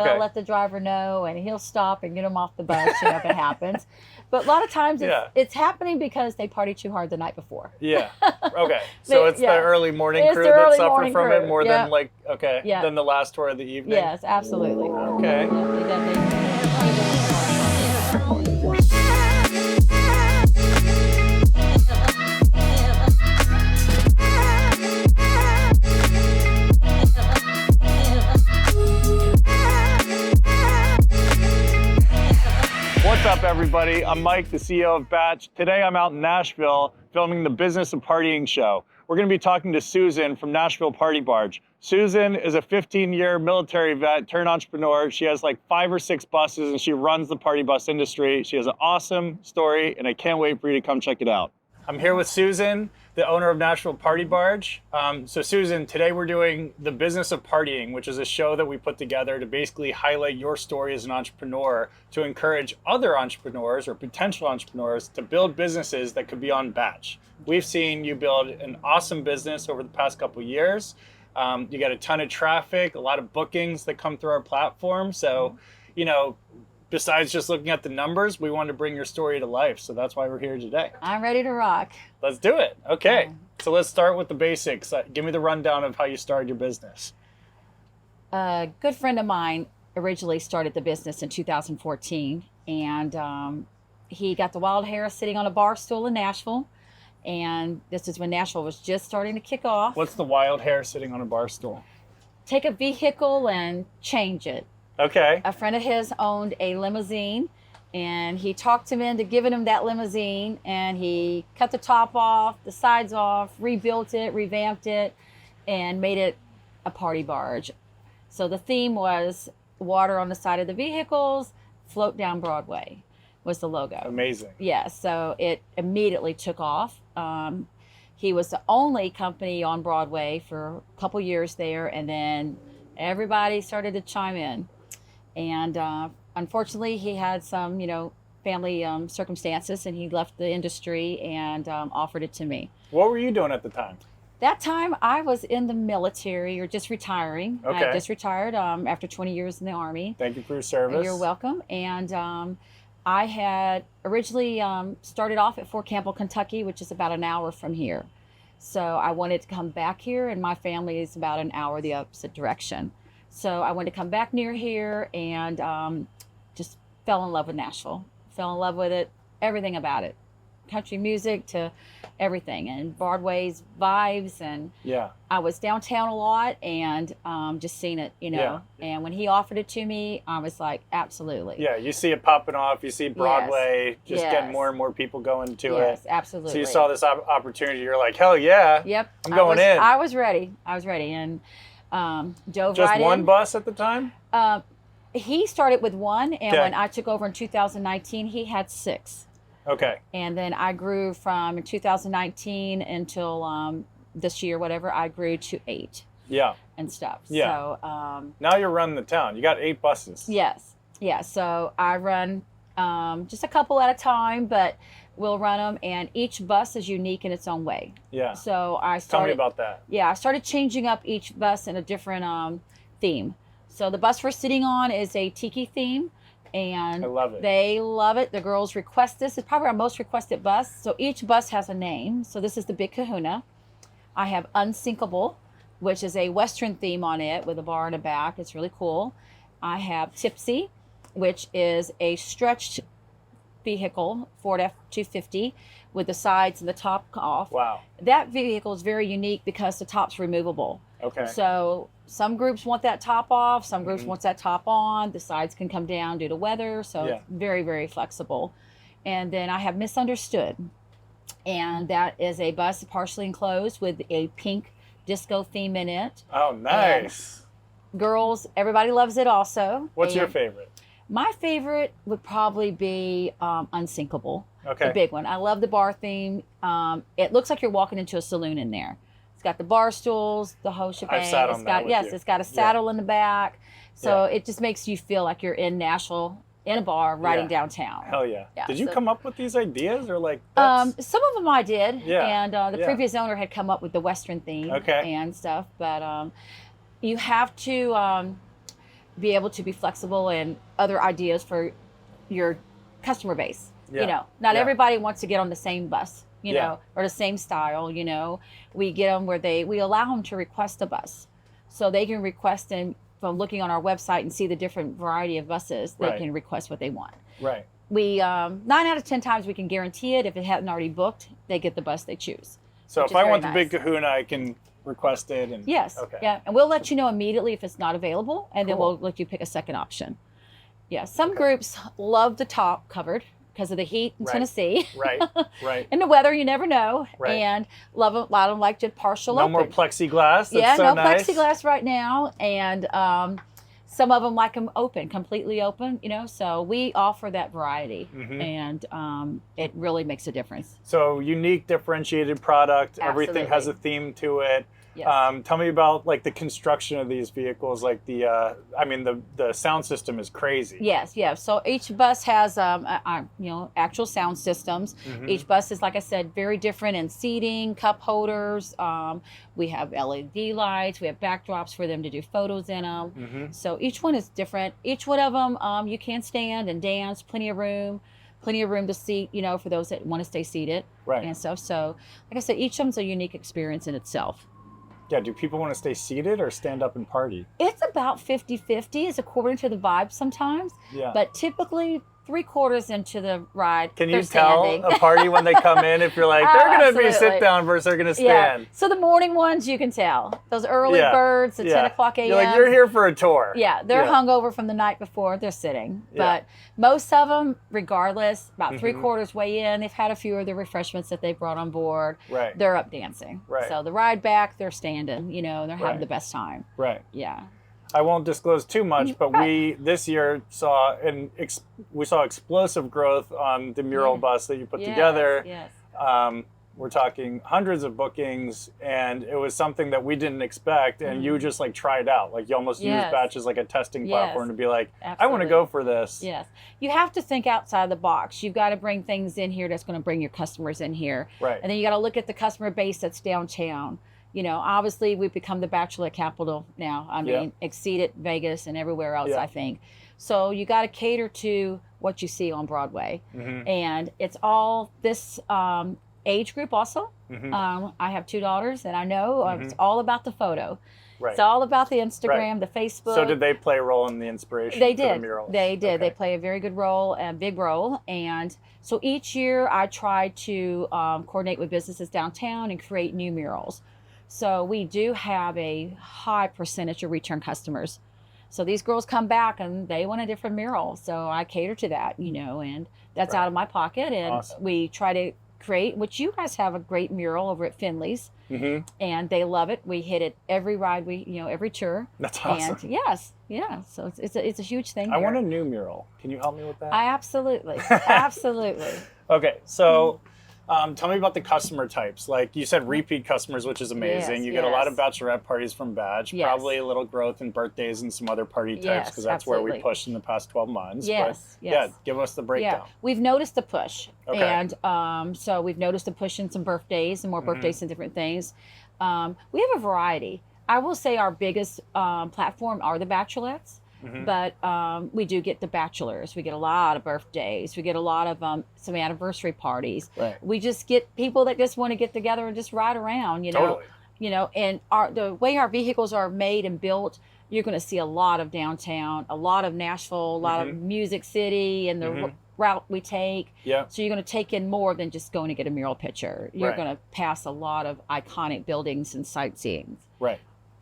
They'll Okay. let the driver know, and he'll stop and get them off the bus, if it happens. But a lot of times it's happening because they partied too hard the night before. Yeah. Okay. So it's the early morning It's crew the that early suffer morning from crew. it more than than the last tour of the evening. Yes, absolutely. Okay. What's up, everybody? I'm Mike, the CEO of Batch. Today I'm out in Nashville filming the Business of Partying show. We're going to be talking to Susan from Nashville Party Barge. Susan is a 15-year military vet turned entrepreneur. She has like 5 or 6 buses and she runs the party bus industry. She has an awesome story and I can't wait for you to come check it out. I'm here with Susan, the owner of Nashville Party Barge. So Susan, today we're doing the Business of Partying, which is a show that we put together to basically highlight your story as an entrepreneur, to encourage other entrepreneurs or potential entrepreneurs to build businesses that could be on Batch. We've seen you build an awesome business over the past couple of years. You got a ton of traffic, a lot of bookings that come through our platform. So, you know, besides just looking at the numbers, we wanted to bring your story to life. So that's why we're here today. I'm ready to rock. Let's do it. Okay. So let's start with the basics. Give me the rundown of how you started your business. A good friend of mine originally started the business in 2014, and he got the wild hair sitting on a bar stool in Nashville. And this is when Nashville was just starting to kick off. What's the wild hair sitting on a bar stool? Take a vehicle and change it. Okay. A friend of his owned a limousine, and he talked him into giving him that limousine, and he cut the top off, the sides off, rebuilt it, revamped it, and made it a party barge. So the theme was water on the side of the vehicles, float down Broadway was the logo. Amazing. Yeah, so it immediately took off. He was the only company on Broadway for a couple years there, and then everybody started to chime in. And unfortunately, he had some, family circumstances, and he left the industry and offered it to me. What were you doing at the time? That time, I was in the military, or just retiring. Okay. I just retired after 20 years in the Army. Thank you for your service. You're welcome. And I had originally started off at Fort Campbell, Kentucky, which is about an hour from here. So I wanted to come back here, and my family is about an hour the opposite direction. So I wanted to come back near here, and just fell in love with Nashville. Fell in love with it, everything about it. Country music to everything, and Broadway's vibes. And I was downtown a lot, and just seen it, And when he offered it to me, I was like, absolutely. Yeah, you see it popping off. You see Broadway just getting more and more people going to it. Yes, absolutely. So you saw this opportunity. You're like, hell yeah. Yep. I'm going in. I was ready. And dove just right in. one bus at the time? He started with one, and when I took over in 2019, he had 6. Okay. And then I grew from 2019 until this year, whatever, I grew to 8. Yeah. And stuff. Yeah. So now you're running the town. You got 8 buses. Yes. Yeah. So I run just a couple at a time, but we'll run them, and each bus is unique in its own way. Yeah. So I started. Tell me about that. Yeah, I started changing up each bus in a different theme. So the bus we're sitting on is a tiki theme. And I love it. They love it. The girls request this. It's probably our most requested bus. So each bus has a name. So this is the Big Kahuna. I have Unsinkable, which is a Western theme on it with a bar in the back. It's really cool. I have Tipsy, which is a stretched vehicle, Ford F-250, with the sides and the top off. Wow. That vehicle is very unique because the top's removable. Okay. So some groups want that top off, some groups want that top on. The sides can come down due to weather, so it's very, very flexible. And then I have Misunderstood, and that is a bus partially enclosed with a pink disco theme in it. Oh, nice. And girls, everybody loves it also. What's your favorite? My favorite would probably be Unsinkable, okay. The big one. I love the bar theme. It looks like you're walking into a saloon in there. It's got the bar stools, the whole shebang. I've sat on that with you. It's got a saddle in the back. So it just makes you feel like you're in Nashville in a bar riding downtown. Hell yeah. Did you so, come up with these ideas, or like some of them I did. Yeah. And the previous owner had come up with the Western theme and stuff. But you have to be able to be flexible and other ideas for your customer base. Yeah. You know, not Yeah. everybody wants to get on the same bus, you Yeah. know, or the same style, you know. We get them where we allow them to request a bus. So they can request, and from looking on our website and see the different variety of buses, they Right. can request what they want. Right. We 9 out of 10 times we can guarantee it. If it hadn't already booked, they get the bus they choose. So which if is I very want the nice. Big Kahuna, I can request it. And Yes. Okay. Yeah. And we'll let you know immediately if it's not available, and then Cool. we'll let you pick a second option. Yeah. Some groups love the top covered because of the heat in Right. Tennessee. Right. Right. And the weather, you never know. Right. And a lot of them like just partial No open. more plexiglass. That's Yeah, so no nice. plexiglass right now. And some of them like them open, completely open, you know. So we offer that variety, Mhm. and it really makes a difference. So unique, differentiated product. Everything has a Absolutely. theme to it. Yes. Tell me about like the construction of these vehicles. Like the sound system is crazy. Yes, yes. So each bus has, actual sound systems. Mhm. Each bus is, like I said, very different in seating, cup holders. We have LED lights. We have backdrops for them to do photos in them. Mhm. So each one is different. Each one of them, you can stand and dance. Plenty of room to seat. You know, for those that want to stay seated Right. and stuff. So, like I said, each of them's a unique experience in itself. Yeah. Do people want to stay seated or stand up and party? It's about 50-50. It's according to the vibe sometimes. Yeah. But typically 3/4 into the ride, Can they're you tell standing. a party when they come in if you're like Oh, they're gonna be absolutely. sit down versus they're gonna Yeah. stand? So the morning ones, you can tell. Those early Yeah. birds at Yeah. 10 o'clock a.m. You're like you're here for a tour. Yeah, they're Yeah. hungover from the night before. They're sitting. Yeah. But most of them, regardless, about Mhm. 3/4 way in, they've had a few of the refreshments that they brought on board. Right. They're up dancing. Right. So the ride back, they're standing, you know, and they're having Right. the best time. Right. Yeah. I won't disclose too much, but Right. we this year saw explosive growth on the Mural Yeah. bus that you put Yes, together. Yes. We're talking hundreds of bookings, and it was something that we didn't expect. And you just like tried out, like you almost used Yes. Batch as like a testing Yes. platform to be like, I want to Absolutely. go for this. Yes. You have to think outside the box. You've got to bring things in here that's going to bring your customers in here. Right. And then you got to look at the customer base that's downtown. You know, obviously we've become the bachelor capital now. I Yeah. mean, exceeded Vegas and everywhere else, Yeah. I think. So you got to cater to what you see on Broadway. Mhm. And it's all this age group also. Mhm. I have 2 daughters, and I know it's Mhm. all about the photo. Right. It's all about the Instagram, the Facebook. So did they play a role in the inspiration? They for the did. murals? They did. Okay. They play a very good role, a big role. And so each year I try to coordinate with businesses downtown and create new murals. So we do have a high percentage of return customers. So these girls come back and they want a different mural. So I cater to that, you know, and that's Right. out of my pocket. And Awesome. we try to create, which you guys have a great mural over at Finley's, Mhm. and they love it. We hit it every ride, every tour. That's awesome. And yes, yeah. So it's a huge thing. I here. want a new mural. Can you help me with that? I absolutely, absolutely. Okay, so tell me about the customer types. Like you said, repeat customers, which is amazing. Yes, You get a lot of yes. bachelorette parties from Badge, Yes. probably a little growth in birthdays and some other party types Yes, because that's where we absolutely. pushed in the past 12 months. Yes, But yes. yeah, give us the breakdown. Yeah, we've noticed the push, Okay. and so we've noticed a push in some birthdays and more birthdays and different things. We have a variety. I will say our biggest platform are the bachelorettes. Mhm. But we do get the bachelors. We get a lot of birthdays. We get a lot of some anniversary parties. Right. We just get people that just want to get together and just ride around, you know. Totally. You know, and the way our vehicles are made and built, you're going to see a lot of downtown, a lot of Nashville, a lot of Music City, and the Mhm. route we take. Yeah. So you're going to take in more than just going to get a mural picture. You're Right. going to pass a lot of iconic buildings and sightseeing. Right.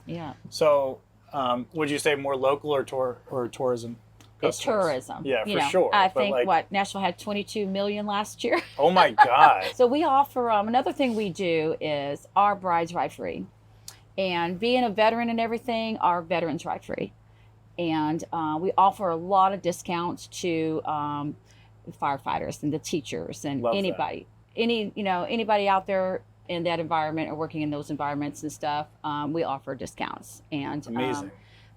Yeah. So would you say more local or tourism? It's customers? tourism. Yeah, you for know. sure. I But, think like- Nashville had 22 million last year. Oh my God. So we offer another thing we do is our brides ride free, and being a veteran and everything, our veterans ride free, and we offer a lot of discounts to firefighters and the teachers and Love that. anybody out there in that environment or working in those environments and stuff. We offer discounts and Amazing.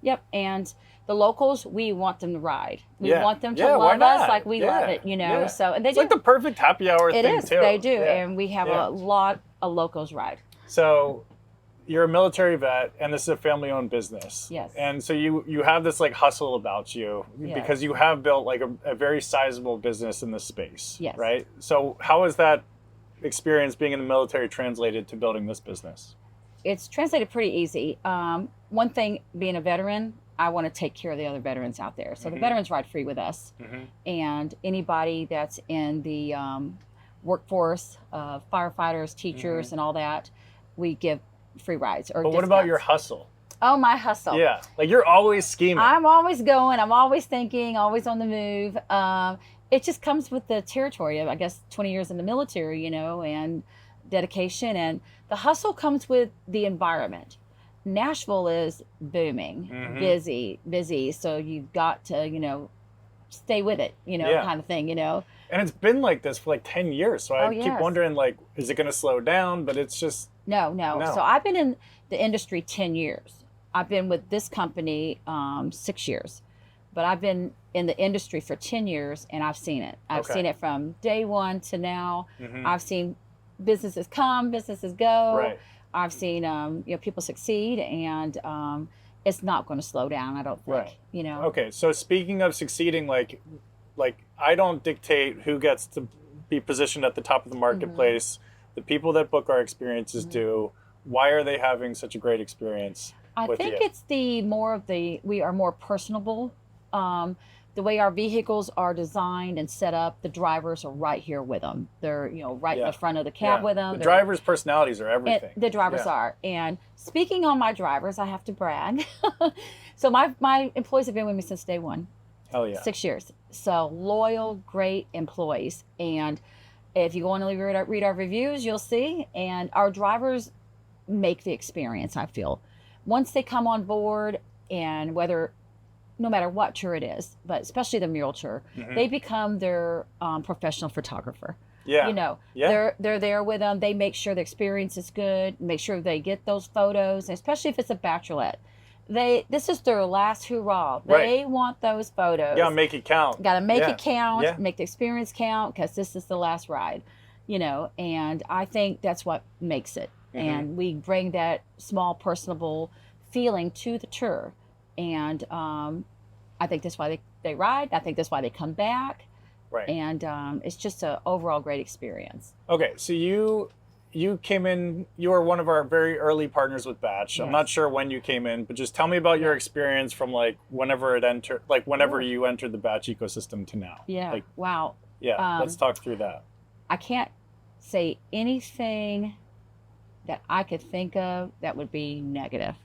Yep, and the locals, we want them to ride. We Yeah. want them to Yeah, why love us not? like we love Yeah. it, you know. Yeah. So and they It's do. like the perfect happy hour It thing is. too. They do, Yeah. and we have Yeah. a lot of locals ride. So, you're a military vet, and this is a family-owned business. Yes. And so you have this like hustle about you Yes. because you have built like a very sizable business in this space. Yes. Right. So how has that experience being in the military translated to building this business? It's translated pretty easy. One thing, being a veteran, I want to take care of the other veterans out there. So the veterans ride free with us, and anybody that's in the workforce, firefighters, teachers, and all that, we give free rides or But what about your hustle? Oh, my hustle. Yeah, like you're always scheming. I'm always going. I'm always thinking, always on the move. It just comes with the territory of, I guess, 20 years in the military, and dedication. And the hustle comes with the environment. Nashville is booming, busy. So you've got to, stay with it, kind of thing, And it's been like this for like 10 years. So I keep yes. wondering, like, is it going to slow down? But it's just... No. So I've been in the industry 10 years. I've been with this company 6 years. But I've been in the industry for 10 years, and I've seen it. I've seen it from day one to now. I've seen businesses come, businesses go. Right. I've seen people succeed, and it's not going to slow down, I don't think. Right. Okay, so speaking of succeeding, like I don't dictate who gets to be positioned at the top of the marketplace. The people that book our experiences do. Why are they having such a great experience? I think it's we are more personable. The way our vehicles are designed and set up, the drivers are right here with them. They're, right in the front of the cab with them. The drivers' personalities are everything. The drivers are. And speaking on my drivers, I have to brag. So my employees have been with me since day one. Hell yeah. 6 years. So loyal, great employees. And if you go on and read our reviews, you'll see. And our drivers make the experience, I feel. Once they come on board, and no matter what tour it is, but especially the Mural tour, they become their professional photographer. Yeah. They're there with them. They make sure the experience is good, make sure they get those photos, especially if it's a bachelorette. This is their last hurrah. They want those photos. You gotta make it count. Gotta make it count, make the experience count, because this is the last ride, and I think that's what makes it. And we bring that small, personable feeling to the tour. And I think that's why they ride. I think that's why they come back. Right. And it's just an overall great experience. Okay, so you came in, you were one of our very early partners with Batch. Yes. I'm not sure when you came in, but just tell me about your experience from whenever you entered the Batch ecosystem to now. Yeah. Wow. Yeah, let's talk through that. I can't say anything that I could think of that would be negative.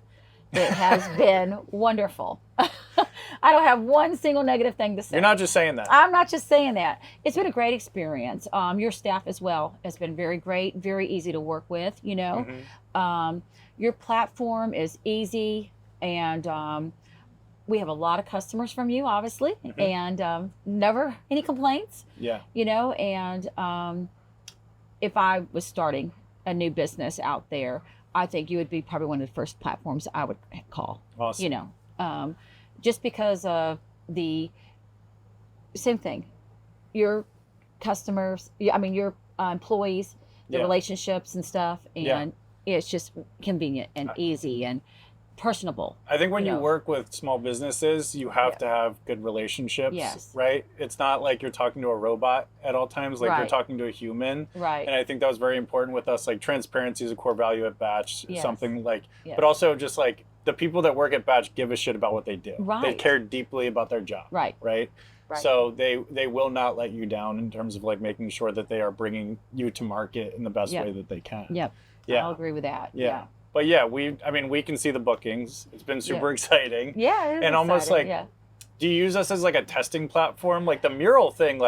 It has been wonderful. I don't have one single negative thing to say. You're not just saying that. I'm not just saying that. It's been a great experience. Your staff as well has been very great, very easy to work with, Your platform is easy, and we have a lot of customers from you, obviously, and never any complaints. Yeah. And if I was starting a new business out there, I think you would be probably one of the first platforms I would call. Awesome. Just because of the same thing, your customers, your employees, the relationships and stuff, and it's just convenient and easy and personable. I think when you work with small businesses, you have to have good relationships, right? It's not like you're talking to a robot at all times, like you're talking to a human. Right. And I think that was very important with us. Like transparency is a core value at Batch, something like, Yes. but also just like the people that work at Batch give a shit about what they do. Right. They care deeply about their job. Right. Right. Right. So they will not let you down in terms of like making sure that they are bringing you to market in the best way that they can. Yep. Yeah. I'll agree with that. Yeah. But we can see the bookings. It's been super exciting. Yeah, it is and almost exciting. like, do you use us as like a testing platform? Like the Mural thing,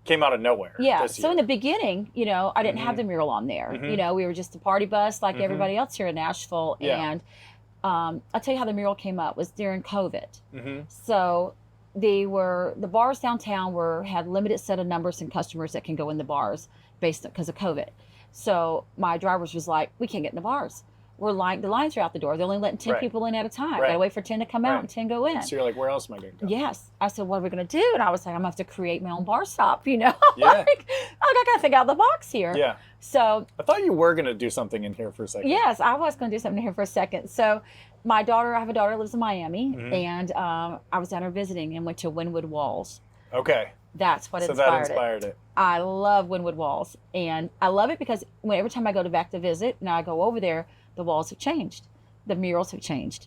came out of nowhere. Yeah. This So year. in the beginning, I didn't have the Mural on there. We were just a party bus like everybody else here in Nashville. Yeah. And I'll tell you how the Mural came up was during COVID. So the bars downtown had limited set of numbers and customers that can go in the bars because of COVID. So my drivers was like, we can't get in the bars. The lines are out the door. They're only letting 10 people in at a time. Gotta wait for 10 to come out and 10 go in. So you're like, where else am I going to go? Yes. I said, what are we going to do? And I was like, I'm going to have to create my own bar stop, Yeah. I like, I got to think out of the box here. Yeah. So I thought you were going to do something in here for a second. yes, I was going to do something here for a second. So my daughter, I have a daughter who lives in Miami, Mhm. and I was down there visiting and went to Wynwood Walls. Okay. That's what So inspired that inspired it. I love Wynwood Walls, and I love it because every time I go back to visit, now I go over there, the walls have changed, the murals have changed,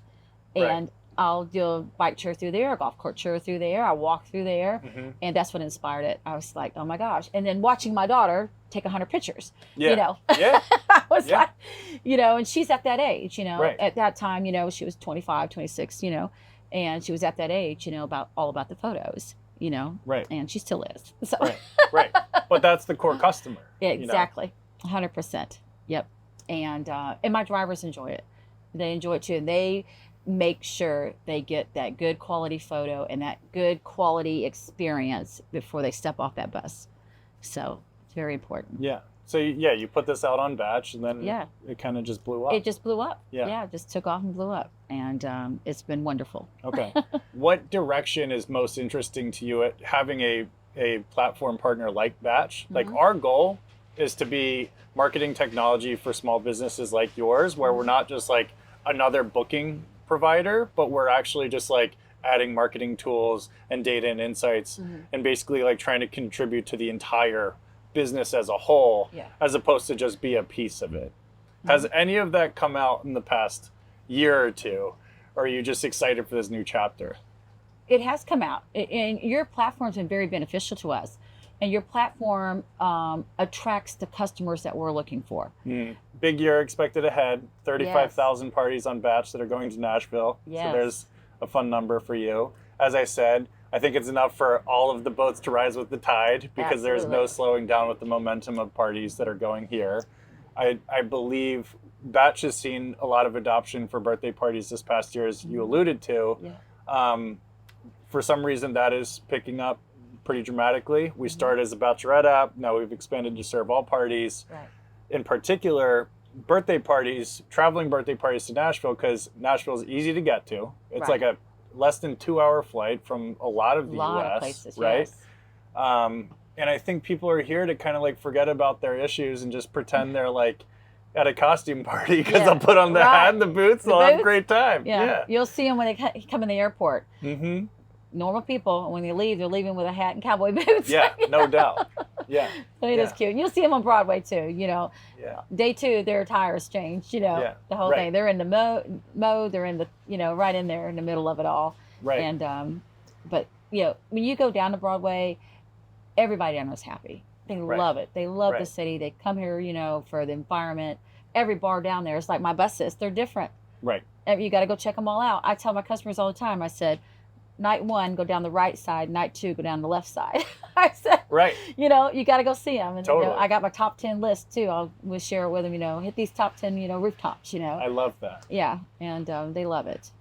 Right. and I'll do a bike tour through there, a golf court tour through there, I walk through there, Mhm. and that's what inspired it. I was like, oh my gosh! And then watching my daughter take 100 pictures, Yeah. you know, Yeah. I was Yeah. like, you know, and she's at that age, you know, Right. at that time, you know, she was 25, 26, you know, and she was at that age, you know, all about the photos, you know, Right. and she still is. So. Right. Right. But that's the core customer. Yeah, you know? exactly. 100%. Yep. And my drivers enjoy it. They enjoy it too. And they make sure they get that good quality photo and that good quality experience before they step off that bus. So it's very important. Yeah. So yeah, you put this out on batch, and then Yeah. it kind of just blew up. It just blew up. Yeah. It just took off and blew up. And it's been wonderful. Okay. What direction is most interesting to you at having a platform partner like Batch? Like Mhm. our goal is to be marketing technology for small businesses like yours, where we're not just like another booking provider, but we're actually just like adding marketing tools and data and insights Mhm. and basically like trying to contribute to the entire business as a whole, Yeah. as opposed to just be a piece of it. Has any of that come out in the past year or two? Or are you just excited for this new chapter? It has come out. And your platform's been very beneficial to us. And your platform attracts the customers that we're looking for. Big year expected ahead. 35,000 parties on batch that are going to Nashville. Yes. So there's a fun number for you. As I said, I think it's enough for all of the boats to rise with the tide, because there's no Absolutely. slowing down with the momentum of parties that are going here. I believe Batch has seen a lot of adoption for birthday parties this past year, as you alluded to. Yeah. For some reason, that is picking up pretty dramatically. We started as a bachelorette app. Now we've expanded to serve all parties. Right. In particular, birthday parties, traveling birthday parties to Nashville, because Nashville is easy to get to. It's Right. like a less than 2 hour flight from a lot of the A lot US, of places, right? yes. And I think people are here to kind of like forget about their issues and just pretend they're like at a costume party, because Yeah. they'll put on the Right. hat and the boots. The They'll have a boots. great time. Yeah. You'll see them when they come in the airport. Mm-hmm. Normal people, when they leave, they're leaving with a hat and cowboy boots. Yeah, no doubt. Yeah. It is Yeah. cute. You'll see them on Broadway too. You know, Yeah. day two, their attires change. You know, Yeah. the whole Right. thing. They're in the mode. They're in the, you know, right in there in the middle of it all. Right. And but you know, when you go down to Broadway, everybody down there is happy. They Right. love it. They love the Right. city. They come here, you know, for the environment. Every bar down there is like my buses. They're different. Right. And you got to go check them all out. I tell my customers all the time. I said, night one, go down the right side. Night two, go down the left side. I said, Right. you know, you got to go see them. And you Totally. know, I got my top 10 list too. We'll share it with them. You know, hit these top 10, you know, rooftops. You know, I love that. yeah, and they love it.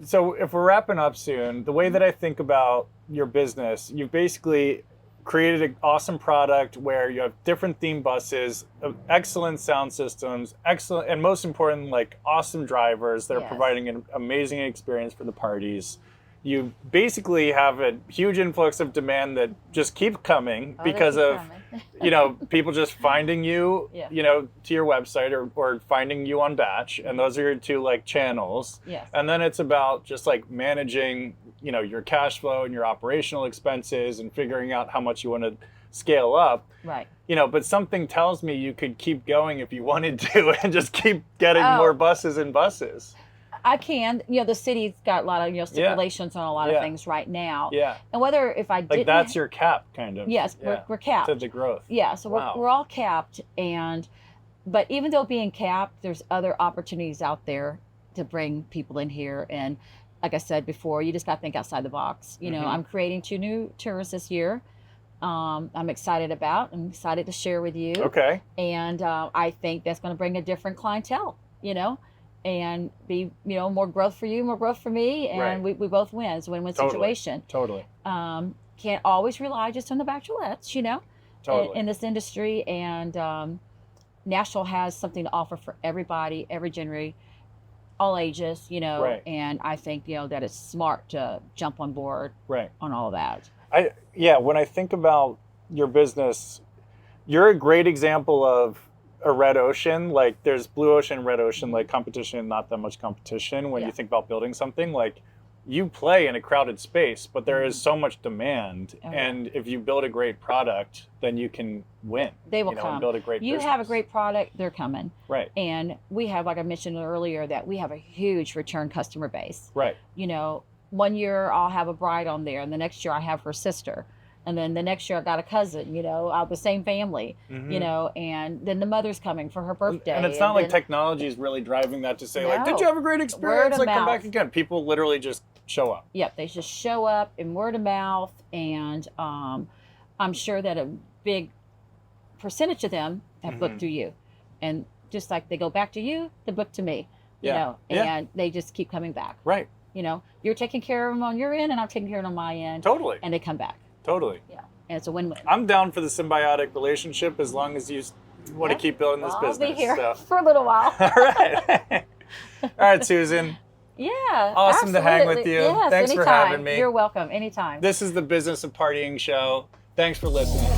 So if we're wrapping up soon, the way that I think about your business, you've basically created an awesome product where you have different theme buses, excellent sound systems, excellent, and most important, like awesome drivers that are Yes. providing an amazing experience for the parties. You basically have a huge influx of demand that just keeps coming Oh, they because keep of coming. you know, people just finding you, Yeah. you know, to your website, or finding you on Batch, and those are your two like channels. Yes. And then it's about just like managing, you know, your cash flow and your operational expenses and figuring out how much you want to scale up. Right. You know, but something tells me you could keep going if you wanted to and just keep getting Oh. more buses and buses. I can. You know, the city's got a lot of, you know, stipulations on a lot Yeah. of things right now. Yeah. And whether if I Like didn't, that's your cap kind of. yes, Yeah. we're capped. To the growth. Yeah, so Wow. we're all capped, but even though being capped, there's other opportunities out there to bring people in here. And like I said before, you just got to think outside the box. You know, Mhm. I'm creating 2 new tours this year. I'm excited about. I'm excited to share with you. Okay. And I think that's going to bring a different clientele. You know, and be, you know, more growth for you, more growth for me, and Right. we both win. It's a win-win Totally. situation. Totally. Can't always rely just on the bachelorettes, you know, Totally. in this industry. And Nashville has something to offer for everybody, every genre, all ages, you know. Right. And I think, you know, that it's smart to jump on board Right. on all of that. When I think about your business, You're a great example of a red ocean. Like there's blue ocean, red ocean, like competition, not that much competition when you think about building something. Like you play in a crowded space, but there is so much demand. And if you build a great product, then you can win. They will come. And build a great business. You have a great product, they're coming. Right. And we have, like I mentioned earlier, that we have a huge return customer base. Right. You know, one year I'll have a bride on there, and the next year I have her sister. And then the next year I got a cousin, you know, out the same family, you know, and then the mother's coming for her birthday. And it's not like technology is really driving that to say, like, did you have a great experience? Like, come back again. People literally just show up. Yep, they just show up in word of mouth. And I'm sure that a big percentage of them have booked through you. And just like they go back to you, they book to me, you know, and they just keep coming back. Right. You know, you're taking care of them on your end, and I'm taking care of them on my end. Totally. And they come back. Totally. Yeah. And it's a win-win. I'm down for the symbiotic relationship as long as you want to keep building this business. I'll be here for a little while. All right. All right, Susan. Yeah. Awesome to hang with you. Yes, Thanks for having me. You're welcome. Anytime. This is the Business of Partying show. Thanks for listening.